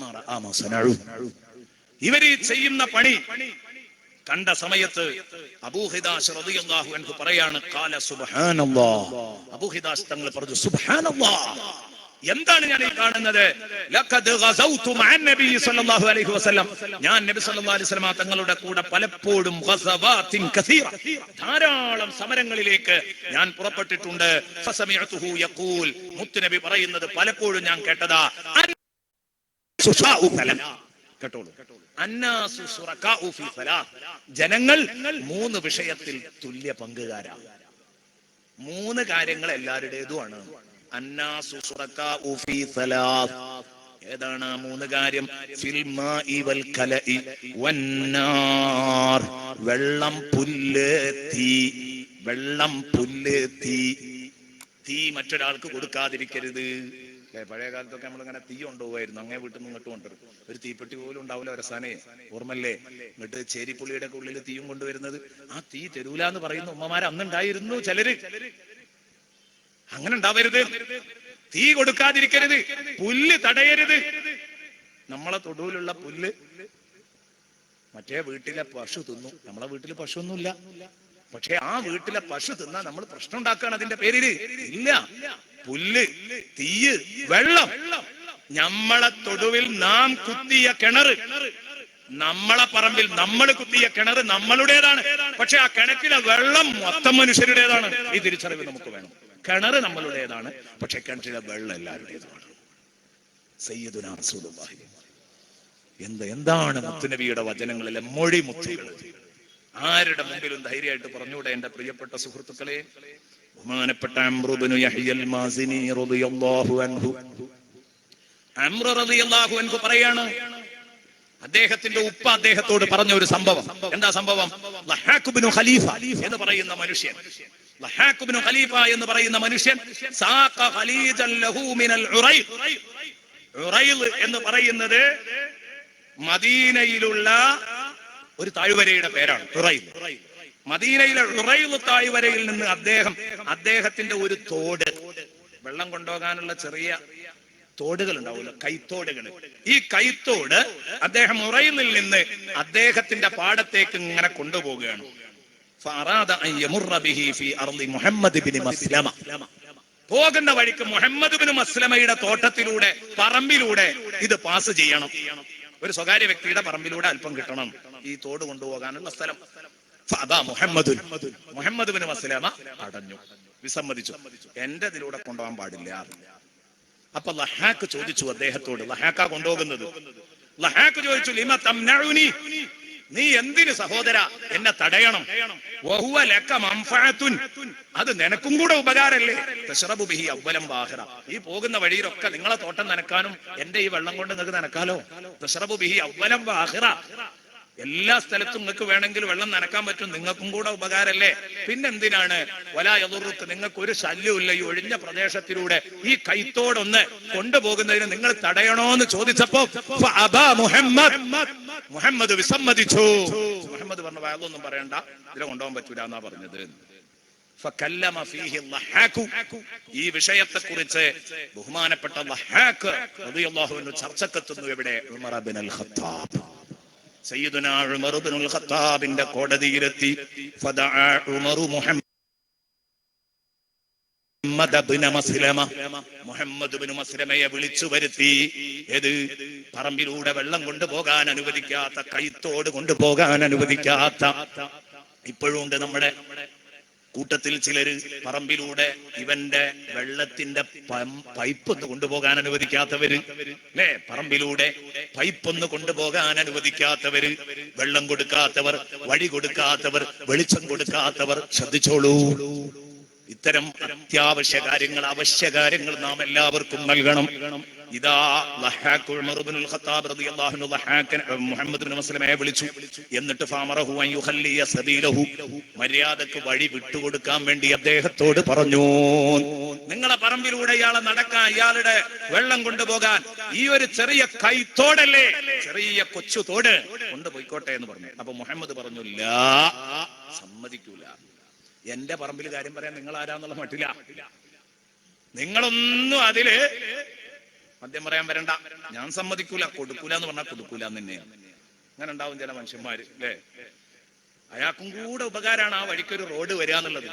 ഇവര് ചെയ്യുന്ന പണി കണ്ട സമയത്ത് അബൂ ഹിദാസ് റളിയല്ലാഹു അൻഹു പറയാണ്, ഖാല സുബ്ഹാനല്ലാഹ്. അബൂ ഹിദാസ് തങ്ങൾ പറഞ്ഞു, സുബ്ഹാനല്ലാഹ്, എന്താണ് ഞാൻ ഈ കാണുന്നത്? ലഖദ് ഗസൗതു മഅൻ നബി സല്ലല്ലാഹു അലൈഹി വസല്ലം. ഞാൻ നബി സല്ലല്ലാഹു അലൈഹി വസല്ലം തങ്ങളുടെ കൂടെ പലപ്പോഴും ഗസവാത്തിൻ കസീറ, ധാരാളം സമരങ്ങളിലേക്ക് ഞാൻ പുറപ്പെട്ടിട്ടുണ്ട്. ഫസമിഅതുഹു യഖൂൽ, മുത്തുനബി പറയുന്നത് പലപ്പോഴും ഞാൻ കേട്ടതാ, കേട്ടോളൂ, അന്നാസു ശുറകാഉ ഫീ സലാത്ത്, ജനങ്ങൾ 3 വിഷയത്തിൽ തുല്യ പങ്കുകാരാണ്. 3 കാര്യങ്ങൾ എല്ലാവരുടേതുമാണ്. അന്നാസു ശുറകാഉ ഫീ സലാത്ത്, ഏതാണ് 3 കാര്യം? ഫിൽ മാഇ വൽ കലഇ വന്നാർ, വെള്ളം, പുല്ല്, തീ. വെള്ളം, പുല്ല്, തീ. തീ മറ്റൊരാൾക്ക് കൊടുക്കാതിരിക്കരുത്. പഴയ കാലത്തൊക്കെ നമ്മളിങ്ങനെ തീ കൊണ്ടുപോകായിരുന്നു, അങ്ങനെ വീട്ടിൽ നിന്ന് ഇങ്ങോട്ട് കൊണ്ടുവരും. ഒരു തീപ്പെട്ടി പോലും ഉണ്ടാവില്ല അവസാനേ, ഓർമ്മല്ലേ? എന്നിട്ട് ചേരിപ്പുള്ളിയുടെ ഉള്ളിൽ തീയും കൊണ്ടുവരുന്നത്. ആ തീ തരൂലെന്ന് പറയുന്ന ഉമ്മമാര് അന്നുണ്ടായിരുന്നു ചിലര്. അങ്ങനെ ഉണ്ടാവരുത്, തീ കൊടുക്കാതിരിക്കരുത്, പുല്ല് തടയരുത്. നമ്മളെ തൊടുവിലുള്ള പുല്ല് മറ്റേ വീട്ടിലെ പശു തിന്നു. നമ്മളെ വീട്ടിൽ പശു ഒന്നുമില്ല, പക്ഷെ ആ വീട്ടിലെ പശു തിന്നാ നമ്മൾ പ്രശ്നം ഉണ്ടാക്കുകയാണ് അതിന്റെ പേരില്. ഇല്ല, പുല്ല്, തീയ്, വെള്ളം. നമ്മളെ തൊടുവിൽ നാം കുത്തിയ കിണറ്, നമ്മളെ പറമ്പിൽ നമ്മൾ കുത്തിയ കിണറ് നമ്മളുടേതാണ്. പക്ഷെ ആ കിണറ്റിലെ വെള്ളം മൊത്തം മനുഷ്യരുടേതാണ്. ഈ തിരിച്ചറിവ് നമുക്ക് വേണം. കിണറ് നമ്മളുടേതാണ്, പക്ഷെ കിണറ്റിലെ വെള്ളം എല്ലാവരുടേതുമാണ്. സയ്യിദുനാ റസൂലുള്ളാഹി. എന്താണ് മുത്തുനബിയുടെ വചനങ്ങളിലെ മൊഴിമുത്തുകൾ? ആരുടെ മുമ്പിലും ധൈര്യമായിട്ട് പറഞ്ഞൂടെ എന്റെ പ്രിയപ്പെട്ട സുഹൃത്തുക്കളെ? ബഹുമാനപ്പെട്ട അംർ ഇബ്നു യഹ്യൽ മാസിനി റളിയല്ലാഹു അൻഹു, അംർ റളിയല്ലാഹു അൻഹു പറയാണ്, അദ്ദേഹത്തിന്റെ ഉപ്പ അദ്ദേഹത്തോട് പറഞ്ഞ ഒരു സംഭവം. എന്താ സംഭവം? ലഹാഖ് ഇബ്നു ഖലീഫ എന്ന് പറയുന്ന മനുഷ്യൻ, ലഹാഖ് ഇബ്നു ഖലീഫ എന്ന് പറയുന്ന മനുഷ്യൻ സാഖ ഖലീജൻ ലഹു മിനൽ ഉറൈൽ. ഉറൈൽ എന്ന് പറയുന്നത് മദീനയിലുള്ള ഒരു താഴ്വരയുടെ പേരാണ്. ഉറൈൽ മദീനയിലെ ഉറൈള് താഴ്വരയിൽ നിന്ന് അദ്ദേഹത്തിന്റെ ഒരു തോട്, വെള്ളം കൊണ്ടുപോകാനുള്ള ചെറിയ തോടുകൾ ഉണ്ടാവുമല്ലോ, കൈത്തോടുകൾ. ഈ കൈത്തോട് അദ്ദേഹം ഉറൈളിൽ നിന്ന് അദ്ദേഹത്തിന്റെ പാടത്തേക്ക് ഇങ്ങനെ കൊണ്ടുപോവുകയാണ്. പോകുന്ന വഴിക്ക് മുഹമ്മദ് ബിൻ മസ്ലമയുടെ തോട്ടത്തിലൂടെ, പറമ്പിലൂടെ ഇത് പാസ് ചെയ്യണം. ഒരു സ്വകാര്യ വ്യക്തിയുടെ പറമ്പിലൂടെ അല്പം കിട്ടണം ഈ തോട് കൊണ്ടുപോകാനുള്ള സ്ഥലം. മുഹമ്മദ് ബിൻ മസ്ലമ അടഞ്ഞു, വിസമ്മതിച്ചു. എന്റെ ഇതിലൂടെ കൊണ്ടുപോകാൻ പാടില്ല. അപ്പൊ ലഹാക്ക് ചോദിച്ചു അദ്ദേഹത്തോട്, ലഹാക്ക കൊണ്ടുപോകുന്നത്, ലഹാക്ക് ചോദിച്ചു, ലിമ തംനഉനി, നീ എന്തിന് സഹോദര എന്നെ തടയണം? വഹുവ ലക മൻഫഅതുൻ, അത് നിനക്കും കൂടെ ഉപകാരല്ലേ? തശ്റബു ബിഹി അവ്വലം വാഹിറ, ഈ പോകുന്ന വഴിയിലൊക്കെ നിങ്ങളെ തോട്ടം നനക്കാനും എന്റെ ഈ വെള്ളം കൊണ്ട് നിങ്ങൾക്ക് നനക്കാലോ. തശ്റബു ബിഹി അവ്വലം വാഹിറ, എല്ലാ സ്ഥലത്തും നിങ്ങൾക്ക് വേണമെങ്കിൽ വെള്ളം നനക്കാൻ പറ്റും, നിങ്ങൾക്കും കൂടെ ഉപകാരല്ലേ? പിന്നെന്തിനാണ് വലാ യദുറുക്ക്, നിങ്ങൾക്ക് ഒരു ശല്യമില്ല ഈ ഒഴിഞ്ഞ പ്രദേശത്തിലൂടെ ഈ കൈത്തോടൊന്ന് കൊണ്ടുപോകുന്നതിന് നിങ്ങൾ തടയണോന്ന് ചോദിച്ചപ്പോ മുഹമ്മദ് വിസമ്മതിച്ചു. മുഹമ്മദ് പറഞ്ഞ വയലൊന്നും പറയണ്ട, ഇതിനെ കൊണ്ടുപോകാൻ പറ്റൂല എന്നാ പറഞ്ഞത്. ഈ വിഷയത്തെ കുറിച്ച് ബഹുമാനപ്പെട്ട ലഹാക്ക് റളിയല്ലാഹു അൻഹു ചർച്ചക്കെത്തുന്നു. എവിടെ? ഉമർ ഇബ്നുൽ ഖത്താബ്, സയ്യിദുനാ ഉമർ ഇബ്നുൽ ഖത്താബിന്റെ കോടതിയിലെത്തി. ഫദഅ ഉമർ മുഹമ്മദ് ബിൻ മസ്ലമയെ വിളിച്ചു വരുത്തി. ഏത്? പറമ്പിലൂടെ വെള്ളം കൊണ്ടുപോകാൻ അനുവദിക്കാത്ത, കൈത്തോട് കൊണ്ടുപോകാൻ അനുവദിക്കാത്ത. ഇപ്പോഴും ഉണ്ട് നമ്മുടെ കൂട്ടത്തിൽ ചിലര് പറമ്പിലൂടെ ഇവന്റെ വെള്ളത്തിന്റെ പൈപ്പൊന്ന് കൊണ്ടുപോകാൻ അനുവദിക്കാത്തവര്, അല്ലേ? പറമ്പിലൂടെ പൈപ്പൊന്ന് കൊണ്ടുപോകാൻ അനുവദിക്കാത്തവര്, വെള്ളം കൊടുക്കാത്തവർ, വഴി കൊടുക്കാത്തവർ, വെളിച്ചം കൊടുക്കാത്തവർ. ശ്രദ്ധിച്ചോളൂ, ഇത്തരം അത്യാവശ്യ കാര്യങ്ങൾ, അവശ്യ കാര്യങ്ങൾ നാം എല്ലാവർക്കും നൽകണം. ഇതാ ലഹാക്ക് ഉമർ ഇബ്നുൽ ഖത്താബ് റളിയല്ലാഹു അൻഹു ലഹാക്ക് മുഹമ്മദ് ബിൻ മസ്ലമയെ വിളിച്ചു. എന്നിട്ട് ഫഅമറഹു അൻ യുഖല്ലിയ സബീലഹു, മര്യാദക്ക് വഴി വിട്ടുകൊടുക്കാൻ വേണ്ടി അദ്ദേഹത്തോട് പറഞ്ഞു. നിങ്ങളെ പറമ്പിലൂടെ ഇയാളെ നടക്കാൻ, ഇയാളുടെ വെള്ളം കൊണ്ടുപോകാൻ ഈ ഒരു ചെറിയ കൈത്തോടല്ലേ, ചെറിയ കൊച്ചു തോട്, കൊണ്ടുപോയിക്കോട്ടെ എന്ന് പറഞ്ഞു. അപ്പൊ മുഹമ്മദ് പറഞ്ഞു, ലാ, സമ്മതിക്കൂല. എന്റെ പറമ്പിൽ കാര്യം പറയാൻ നിങ്ങൾ ആരാന്നുള്ള മട്ടില്ല. നിങ്ങളൊന്നും അതില് മദ്യം പറയാൻ വരണ്ട, ഞാൻ സമ്മതിക്കൂല. കൊടുക്കൂല എന്ന് പറഞ്ഞാൽ കൊടുക്കൂല എന്ന് തന്നെയാണ്. അങ്ങനെ ഉണ്ടാവും ചില മനുഷ്യന്മാര്, അല്ലേ? അയാൾക്കും കൂടെ ഉപകാരമാണ് ആ വഴിക്കൊരു റോഡ് വരിക എന്നുള്ളത്.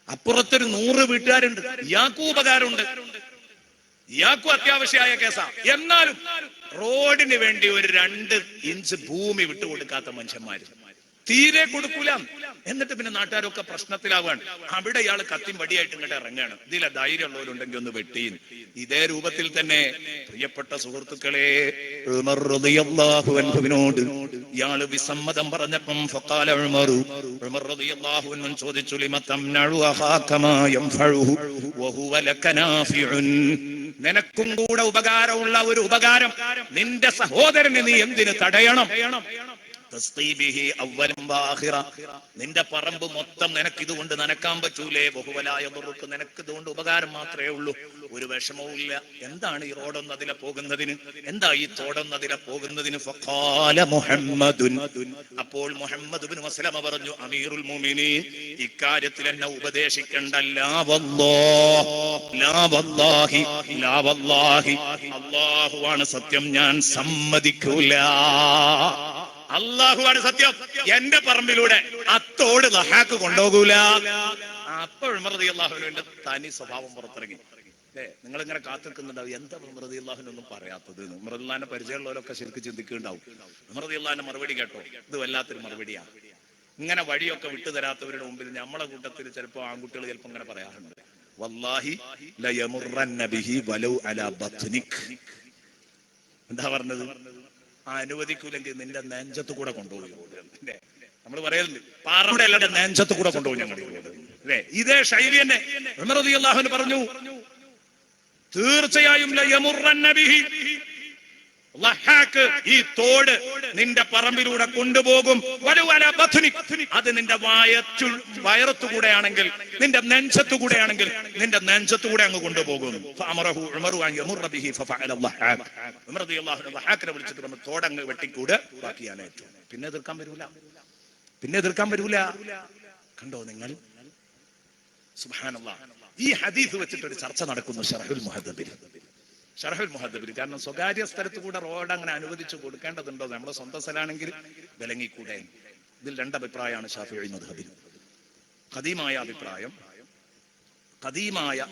അപ്പുറത്തൊരു 100 വീട്ടുകാരുണ്ട്, ഇയാൾക്കും ഉപകാരമുണ്ട്, ഇയാൾക്കും അത്യാവശ്യമായ കേസാ. എന്നാലും റോഡിന് വേണ്ടി ഒരു 2 ഇഞ്ച് ഭൂമി വിട്ടുകൊടുക്കാത്ത മനുഷ്യന്മാര് തീരെ കൊടുക്കൂല. എന്നിട്ട് പിന്നെ നാട്ടുകാരൊക്കെ പ്രശ്നത്തിലാവാണ്. അവിടെ ഇയാൾ കത്തിയും വടിയായിട്ട് ഇങ്ങോട്ട് ഇറങ്ങാണ്. ഇതിലെ ധൈര്യമുള്ളവരുണ്ടെങ്കിൽ ഒന്ന് വെട്ടീൻ. ഇതേ രൂപത്തിൽ തന്നെ പ്രിയപ്പെട്ട സുഹൃത്തുക്കളെ, ഉമർ റളിയല്ലാഹു അൻഹുവിനോട് ഇയാൾ വിസമ്മതം പറഞ്ഞപ്പം ഫഖാല ഉമർ റളിയല്ലാഹു അൻഹു ചോദിച്ചു, ലിമ തംനഉ അഖാക മാ യൻഫഉഹു വഹുവ ലക നാഫിഉൻ, നിനക്കും കൂടെ ഉപകാരമുള്ള ഒരു ഉപകാരം നിന്റെ സഹോദരനെ നീ എന്തിന് തടയണം? നിന്റെ പറമ്പ് മൊത്തം നിനക്ക് ഇതുകൊണ്ട് നനക്കാൻ പറ്റൂലേ? ബഹുവലായ നുറുക്ക്, നിനക്ക് ഇതുകൊണ്ട് ഉപകാരം മാത്രമേ ഉള്ളൂ, ഒരു വിഷമവും ഇല്ല. എന്താണ് ഈ റോഡൊന്നതിലെ പോകുന്നതിന്? എന്താ ഈ തോടൊന്നതിലെ പോകുന്നതിന്? ഫഖാല മുഹമ്മദുൻ, അപ്പോൾ മുഹമ്മദ് ബിൻ മസ്ലമ പറഞ്ഞു, അമീറുൽ മുഅ്മിനീൻ, ഇക്കാര്യത്തിൽ എന്നെ ഉപദേശിക്കണ്ട. ലാ വല്ലാഹി, അല്ലാഹുവാണ് സത്യം, ഞാൻ സമ്മതിക്കൂല. അല്ലാഹുവാണ് സത്യം, എന്റെ പറമ്പിലൂടെ അത്തോട് ലഹാക്ക് കൊണ്ടുപോകൂല. അപ്പോൾ ഉമർ റളിയല്ലാഹു അൻഹുവിന്റെ തനി സ്വഭാവം പുറത്തിറങ്ങി. നിങ്ങൾ ഇങ്ങനെ കാത്തിരിക്കുന്നുണ്ടാവും, എന്താ ഉമർ റളിയല്ലാഹു അൻഹു ഒന്നും പറയാത്തത്? ഉമർ റളിയല്ലാഹുവിന്റെ പരിചയമുള്ളവരൊക്കെ ശരിക്കും ചിന്തിക്കുന്നുണ്ടാവും. ഉമർ റളിയല്ലാഹുവിന്റെ മറുപടി കേട്ടോ, ഇത് വല്ലാത്തൊരു മറുപടിയാണ്. ഇങ്ങനെ വഴിയൊക്കെ വിട്ടുതരാത്തവരുടെ മുമ്പിൽ നമ്മളെ കൂട്ടത്തിൽ ചിലപ്പോൾ ആൺകുട്ടികൾ ചിലപ്പോൾ ഇങ്ങനെ പറയാറുണ്ട്, വല്ലാഹി ലയമുറന്ന ബിഹി വലൗ അലാ ബത്നിക്. എന്താ പറഞ്ഞത്? അനുവദിക്കൂലെങ്കിൽ നിന്റെ നെഞ്ചത്ത് കൂടെ കൊണ്ടുപോയി. നമ്മൾ പറയുന്നത് പാറയുടെ അല്ലാതെ നെഞ്ചത്ത് കൂടെ കൊണ്ടുപോയി ഞങ്ങൾ, അല്ലേ? ഇതേ ശൈലി തന്നെ ഉമർ റളിയല്ലാഹു അൻഹു പറഞ്ഞു, തീർച്ചയായും ലയമുറന്ന ബിഹി, ലഹാക്ക് ഈ തോട് നിന്റെ പറമ്പിലൂടെ കൊണ്ടുപോകും. അത് നിന്റെ വയറത്തുകൂടെയാണെങ്കിൽ, നിന്റെ നെഞ്ചത്തുകൂടെയാണെങ്കിൽ നിന്റെ നെഞ്ചത്തുകൂടെ അങ്ങ് കൊണ്ടുപോകും. വിളിച്ചിട്ട് തോടങ്ങ് വെട്ടിക്കൂട്, ബാക്കി ഞാൻ ഏറ്റു. പിന്നെ എതിർക്കാൻ വരൂല. പിന്നെ എതിർക്കാൻ പറ്റൂല. കണ്ടോ നിങ്ങൾ, സുബ്ഹാനല്ലാഹ്. ഈ ഹദീസ് വെച്ചിട്ട് ഒരു ചർച്ച നടക്കുന്നു ശറഹുൽ മുഹദ്ദബിൽ. കാരണം സ്വകാര്യ സ്ഥലത്ത് കൂടെ റോഡ് അങ്ങനെ അനുവദിച്ചു കൊടുക്കേണ്ടതുണ്ടോ? നമ്മുടെ സ്വന്തം സ്ഥലമാണെങ്കിൽ വിലങ്ങിക്കൂടെ? ഇതിൽ രണ്ടഭിപ്രായമാണ് ശാഫിഈ മദ്ഹബിൽ. ഖദീമായ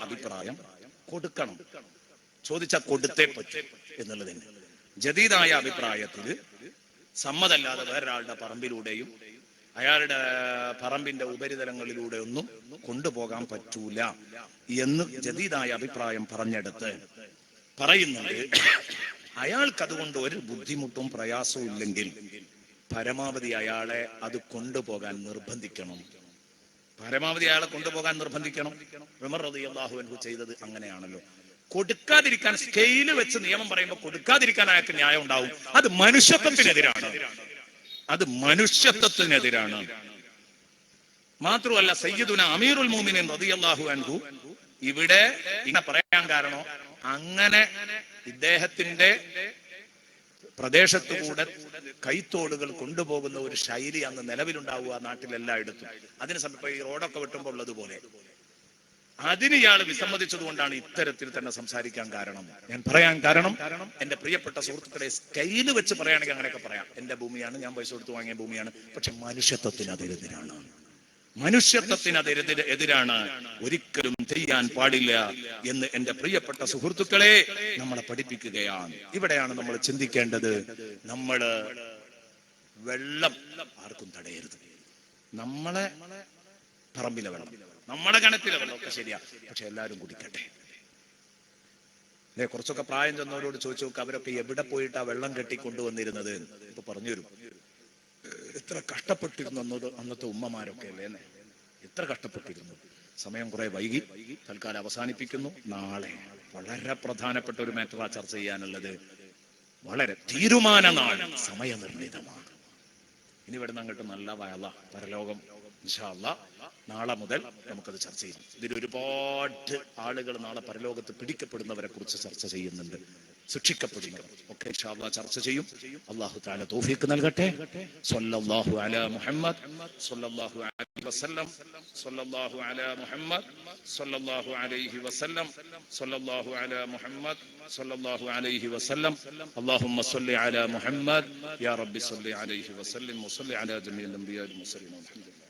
അഭിപ്രായം കൊടുക്കണം, ചോദിച്ചാൽ കൊടുത്തേ പറ്റൂ എന്നുള്ളതിന്. ജദീദായ അഭിപ്രായത്തിൽ സമ്മതല്ലാതെ വേറൊരാളുടെ പറമ്പിലൂടെയും അയാളുടെ പറമ്പിന്റെ ഉപരിതലങ്ങളിലൂടെ ഒന്നും കൊണ്ടുപോകാൻ പറ്റൂല എന്ന് ജദീദായ അഭിപ്രായം പറഞ്ഞെടുത്ത് പറയുന്നുണ്ട്, അയാൾക്ക് അതുകൊണ്ട് ഒരു ബുദ്ധിമുട്ടും പ്രയാസവും ഇല്ലെങ്കിൽ പരമാവധി അയാളെ അത് കൊണ്ടുപോകാൻ നിർബന്ധിക്കണം. ഉമർ റളിയല്ലാഹു അൻഹു ചെയ്തത് അങ്ങനെയാണല്ലോ. കൊടുക്കാതിരിക്കാൻ സ്കെയില് വെച്ച് നിയമം പറയുമ്പോൾ കൊടുക്കാതിരിക്കാൻ അയാൾക്ക് ന്യായം ഉണ്ടാവും. അത് മനുഷ്യത്വത്തിനെതിരാണ്. മാത്രമല്ല സയ്യിദുന അമീറുൽ മുഅ്മിനീൻ റളിയല്ലാഹു അൻഹു ഇവിടെ ഇങ്ങനെ പറയാൻ കാരണം, അങ്ങനെ ഇദ്ദേഹത്തിന്റെ പ്രദേശത്തുകൂടെ കൈത്തോടുകൾ കൊണ്ടുപോകുന്ന ഒരു ശൈലി അന്ന് നിലവിലുണ്ടാവുക നാട്ടിലെല്ലായിടത്തും. അതിന് സമീപം ഈ റോഡൊക്കെ വെട്ടുമ്പോൾ ഉള്ളതുപോലെ അതിന് ഇയാൾ വിസമ്മതിച്ചത് കൊണ്ടാണ് ഇത്തരത്തിൽ തന്നെ സംസാരിക്കാൻ കാരണം. ഞാൻ പറയാൻ കാരണം, എന്റെ പ്രിയപ്പെട്ട സുഹൃത്തുക്കളെ, സ്കെയില് വെച്ച് പറയുകയാണെങ്കിൽ അങ്ങനെയൊക്കെ പറയാം. എന്റെ ഭൂമിയാണ്, ഞാൻ പൈസ കൊടുത്ത് വാങ്ങിയ ഭൂമിയാണ്. പക്ഷെ മനുഷ്യത്വത്തിനെതിരാണ്, ഒരിക്കലും ചെയ്യാൻ പാടില്ല എന്ന് എന്റെ പ്രിയപ്പെട്ട സുഹൃത്തുക്കളെ നമ്മളെ പഠിപ്പിക്കുകയാണ്. ഇവിടെയാണ് നമ്മൾ ചിന്തിക്കേണ്ടത്. നമ്മള് വെള്ളം ആർക്കും തടയരുത്. നമ്മളെ പറമ്പിലെ വെള്ളം, നമ്മളെ കിണറ്റിലെ വെള്ളം ഒക്കെ ശരിയാ, പക്ഷെ എല്ലാവരും കുടിക്കട്ടെ. അല്ലെ, കുറച്ചൊക്കെ പ്രായം ചെന്നവരോട് ചോദിച്ചു നോക്കുക, അവരൊക്കെ എവിടെ പോയിട്ടാ വെള്ളം കെട്ടിക്കൊണ്ടുവന്നിരുന്നത്? ഇപ്പൊ പറഞ്ഞു തരും. എത്ര കഷ്ടപ്പെട്ടിരുന്നു അന്നത്തെ ഉമ്മമാരൊക്കെ അല്ലേ, എത്ര കഷ്ടപ്പെട്ടിരുന്നു. സമയം കുറെ വൈകി, തൽക്കാലം അവസാനിപ്പിക്കുന്നു. നാളെ വളരെ പ്രധാനപ്പെട്ട ഒരു മാറ്ററാ ചർച്ച ചെയ്യാനുള്ളത്. വളരെ തീരുമാന നാൾ, സമയനിർണിതമാണ്. ഇനി ഇവിടുന്ന് അങ്ങോട്ട് നല്ല വയല പരലോകം ഇൻഷാ അല്ലാഹ് നാളെ മുതൽ നമുക്കത് ചർച്ച ചെയ്യാം. ഇതിൽ ഒരുപാട് ആളുകൾ നാളെ പരലോകത്ത് പിടിക്കപ്പെടുന്നവരെ കുറിച്ച് ചർച്ച ചെയ്യുന്നുണ്ട്, ശിക്ഷിക്കപ്പെടുന്നവർ ഒക്കെ ഇൻഷാ അല്ലാഹ് ചർച്ച ചെയ്യും. അല്ലാഹു തആല തൗഫീഖ് നൽകട്ടെ. സ്വല്ലല്ലാഹു അലാ മുഹമ്മദ് സ്വല്ലല്ലാഹു അലൈഹി വസല്ലം സ്വല്ലല്ലാഹു അലാ മുഹമ്മദ് സ്വല്ലല്ലാഹു അലൈഹി വസല്ലം സ്വല്ലല്ലാഹു അലാ മുഹമ്മദ് സ്വല്ലല്ലാഹു അലൈഹി വസല്ലം. اللهم صل على محمد يا رب صل عليه وسلم وصل على جميع الانبياء والمرسلين والحمد لله.